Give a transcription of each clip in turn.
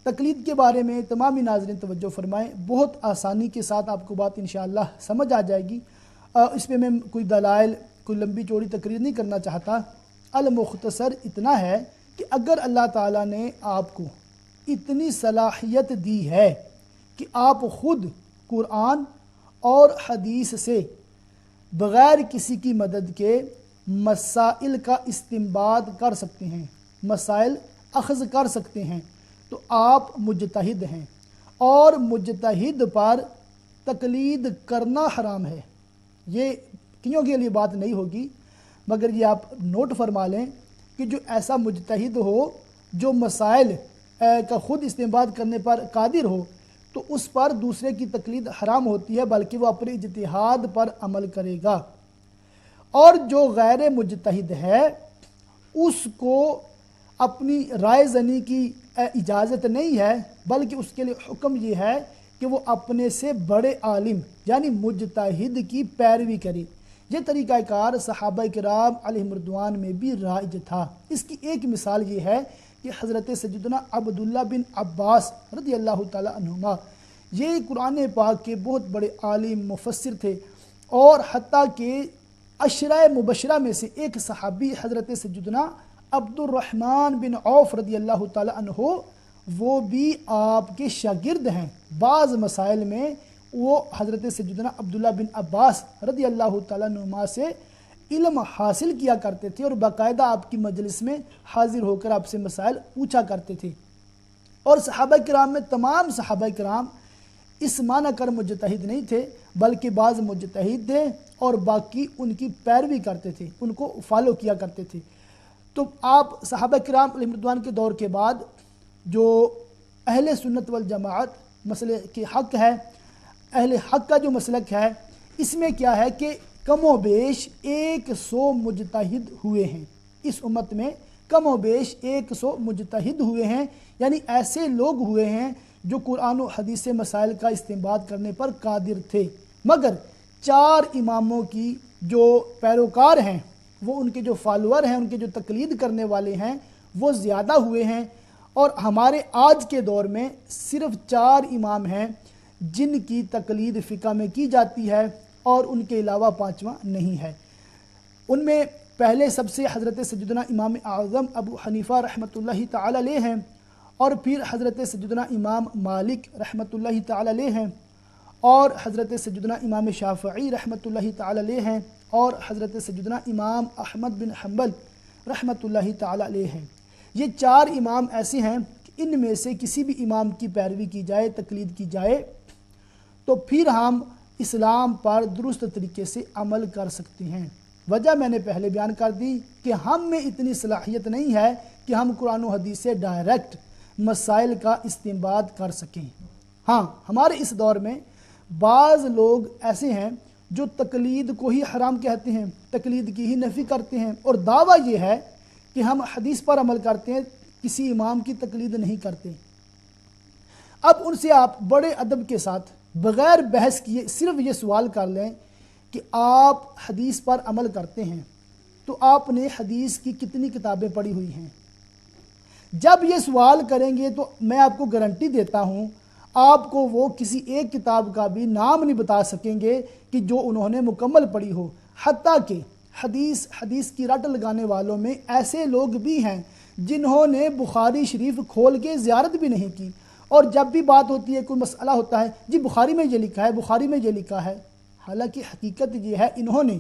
تقلید کے بارے میں تمامی ناظرین توجہ فرمائیں، بہت آسانی کے ساتھ آپ کو بات انشاءاللہ سمجھ آ جائے گی۔ اس پہ میں کوئی دلائل، کوئی لمبی چوڑی تقریر نہیں کرنا چاہتا، المختصر اتنا ہے کہ اگر اللہ تعالیٰ نے آپ کو اتنی صلاحیت دی ہے کہ آپ خود قرآن اور حدیث سے بغیر کسی کی مدد کے مسائل کا استنباط کر سکتے ہیں، مسائل اخذ کر سکتے ہیں، تو آپ مجتہد ہیں، اور مجتہد پر تقلید کرنا حرام ہے۔ یہ کئیوں کے لیے بات نہیں ہوگی، مگر یہ آپ نوٹ فرما لیں کہ جو ایسا مجتہد ہو جو مسائل کا خود استنباط کرنے پر قادر ہو، تو اس پر دوسرے کی تقلید حرام ہوتی ہے، بلکہ وہ اپنے اجتہاد پر عمل کرے گا۔ اور جو غیر مجتہد ہے اس کو اپنی رائے زنی کی اجازت نہیں ہے، بلکہ اس کے لیے حکم یہ ہے کہ وہ اپنے سے بڑے عالم یعنی مجتہد کی پیروی کرے۔ یہ طریقہ کار صحابہ کرام علیہم رضوان میں بھی رائج تھا۔ اس کی ایک مثال یہ ہے کہ حضرت سیدنا عبداللہ بن عباس رضی اللہ تعالی عنہما، یہ قرآن پاک کے بہت بڑے عالم مفسر تھے، اور حتیٰ کہ عشرہ مبشرہ میں سے ایک صحابی حضرت سیدنا عبد الرحمن بن عوف رضی اللہ تعالی عنہ، وہ بھی آپ کے شاگرد ہیں۔ بعض مسائل میں وہ حضرت سیدنا عبداللہ بن عباس رضی اللہ تعالیٰ عنہما سے علم حاصل کیا کرتے تھے، اور باقاعدہ آپ کی مجلس میں حاضر ہو کر آپ سے مسائل پوچھا کرتے تھے۔ اور صحابہ کرام میں تمام صحابہ کرام اس معنی کر مجتہد نہیں تھے، بلکہ بعض مجتہد تھے اور باقی ان کی پیروی کرتے تھے، ان کو فالو کیا کرتے تھے۔ تو آپ صحابہ کرام علیہ رضوان کے دور کے بعد جو اہل سنت والجماعت مسلک کے حق ہے، اہل حق کا جو مسلک ہے، اس میں کیا ہے کہ کم و بیش 100 مجتہد ہوئے ہیں۔ اس امت میں کم و بیش 100 مجتہد ہوئے ہیں، یعنی ایسے لوگ ہوئے ہیں جو قرآن و حدیث سے مسائل کا استنباط کرنے پر قادر تھے، مگر 4 اماموں کی جو پیروکار ہیں، وہ ان کے جو فالوور ہیں، ان کے جو تقلید کرنے والے ہیں، وہ زیادہ ہوئے ہیں۔ اور ہمارے آج کے دور میں صرف 4 امام ہیں جن کی تقلید فقہ میں کی جاتی ہے، اور ان کے علاوہ 5واں نہیں ہے۔ ان میں پہلے سب سے حضرت سیدنا امام اعظم ابو حنیفہ رحمۃ اللہ تعالی علیہ ہیں، اور پھر حضرت سیدنا امام مالک رحمۃ اللہ تعالی علیہ ہیں، اور حضرت سیدنا امام شافعی رحمۃ اللہ تعالی علیہ ہیں، اور حضرت سیدنا امام احمد بن حنبل رحمۃ اللہ تعالی علیہ ہیں۔ یہ 4 امام ایسے ہیں کہ ان میں سے کسی بھی امام کی پیروی کی جائے، تقلید کی جائے، تو پھر ہم اسلام پر درست طریقے سے عمل کر سکتے ہیں۔ وجہ میں نے پہلے بیان کر دی کہ ہم میں اتنی صلاحیت نہیں ہے کہ ہم قرآن و حدیث سے ڈائریکٹ مسائل کا استنباط کر سکیں۔ ہاں، ہمارے اس دور میں بعض لوگ ایسے ہیں جو تقلید کو ہی حرام کہتے ہیں، تقلید کی ہی نفی کرتے ہیں، اور دعویٰ یہ ہے کہ ہم حدیث پر عمل کرتے ہیں، کسی امام کی تقلید نہیں کرتے۔ اب ان سے آپ بڑے ادب کے ساتھ بغیر بحث کیے صرف یہ سوال کر لیں کہ آپ حدیث پر عمل کرتے ہیں تو آپ نے حدیث کی کتنی کتابیں پڑھی ہوئی ہیں؟ جب یہ سوال کریں گے تو میں آپ کو گارنٹی دیتا ہوں آپ کو وہ کسی ایک کتاب کا بھی نام نہیں بتا سکیں گے کہ جو انہوں نے مکمل پڑھی ہو۔ حتیٰ کہ حدیث کی رٹ لگانے والوں میں ایسے لوگ بھی ہیں جنہوں نے بخاری شریف کھول کے زیارت بھی نہیں کی، اور جب بھی بات ہوتی ہے، کوئی مسئلہ ہوتا ہے، جی بخاری میں یہ لکھا ہے، بخاری میں یہ لکھا ہے۔ حالانکہ حقیقت یہ ہے انہوں نے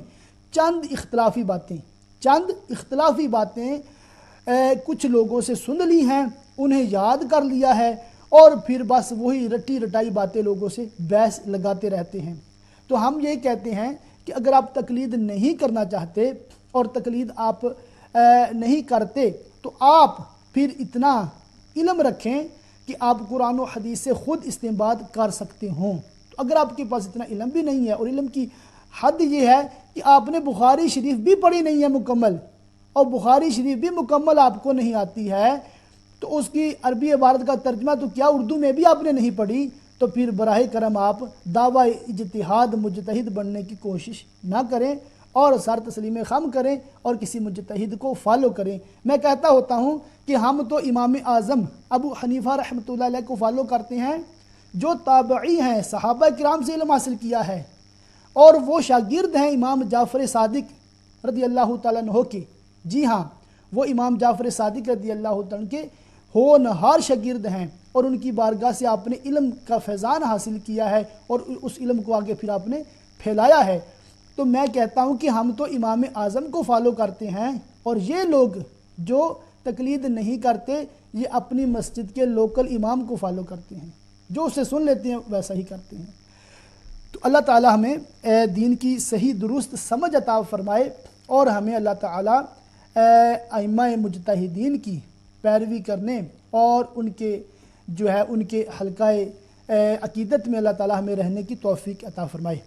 چند اختلافی باتیں کچھ لوگوں سے سن لی ہیں، انہیں یاد کر لیا ہے، اور پھر بس وہی رٹی رٹائی باتیں لوگوں سے بحث لگاتے رہتے ہیں۔ تو ہم یہ کہتے ہیں کہ اگر آپ تقلید نہیں کرنا چاہتے اور تقلید آپ نہیں کرتے تو آپ پھر اتنا علم رکھیں کہ آپ قرآن و حدیث سے خود استنباط کر سکتے ہوں۔ تو اگر آپ کے پاس اتنا علم بھی نہیں ہے، اور علم کی حد یہ ہے کہ آپ نے بخاری شریف بھی پڑھی نہیں ہے مکمل، اور بخاری شریف بھی مکمل آپ کو نہیں آتی ہے، تو اس کی عربی عبارت کا ترجمہ تو کیا اردو میں بھی آپ نے نہیں پڑھی، تو پھر براہ کرم آپ دعویٰ اجتہاد مجتہد بننے کی کوشش نہ کریں، اور سر تسلیم خم کریں اور کسی مجتہد کو فالو کریں۔ میں کہتا ہوتا ہوں کہ ہم تو امام اعظم ابو حنیفہ رحمۃ اللہ علیہ کو فالو کرتے ہیں جو تابعی ہیں، صحابہ کرام سے علم حاصل کیا ہے، اور وہ شاگرد ہیں امام جعفر صادق رضی اللہ تعالیٰ عنہ کے۔ جی ہاں، وہ امام جعفر صادق رضی اللہ تعالیٰ عنہ کے ہونہار شاگرد ہیں، اور ان کی بارگاہ سے آپ نے علم کا فیضان حاصل کیا ہے اور اس علم کو آگے پھر آپ نے پھیلایا ہے۔ تو میں کہتا ہوں کہ ہم تو امام اعظم کو فالو کرتے ہیں، اور یہ لوگ جو تقلید نہیں کرتے یہ اپنی مسجد کے لوکل امام کو فالو کرتے ہیں، جو اسے سن لیتے ہیں ویسا ہی کرتے ہیں۔ تو اللہ تعالی ہمیں دین کی صحیح درست سمجھ عطا فرمائے، اور ہمیں اللہ تعالی ائمہ مجتہدین کی پیروی کرنے اور ان کے حلقہ عقیدت میں اللہ تعالی ہمیں رہنے کی توفیق عطا فرمائے۔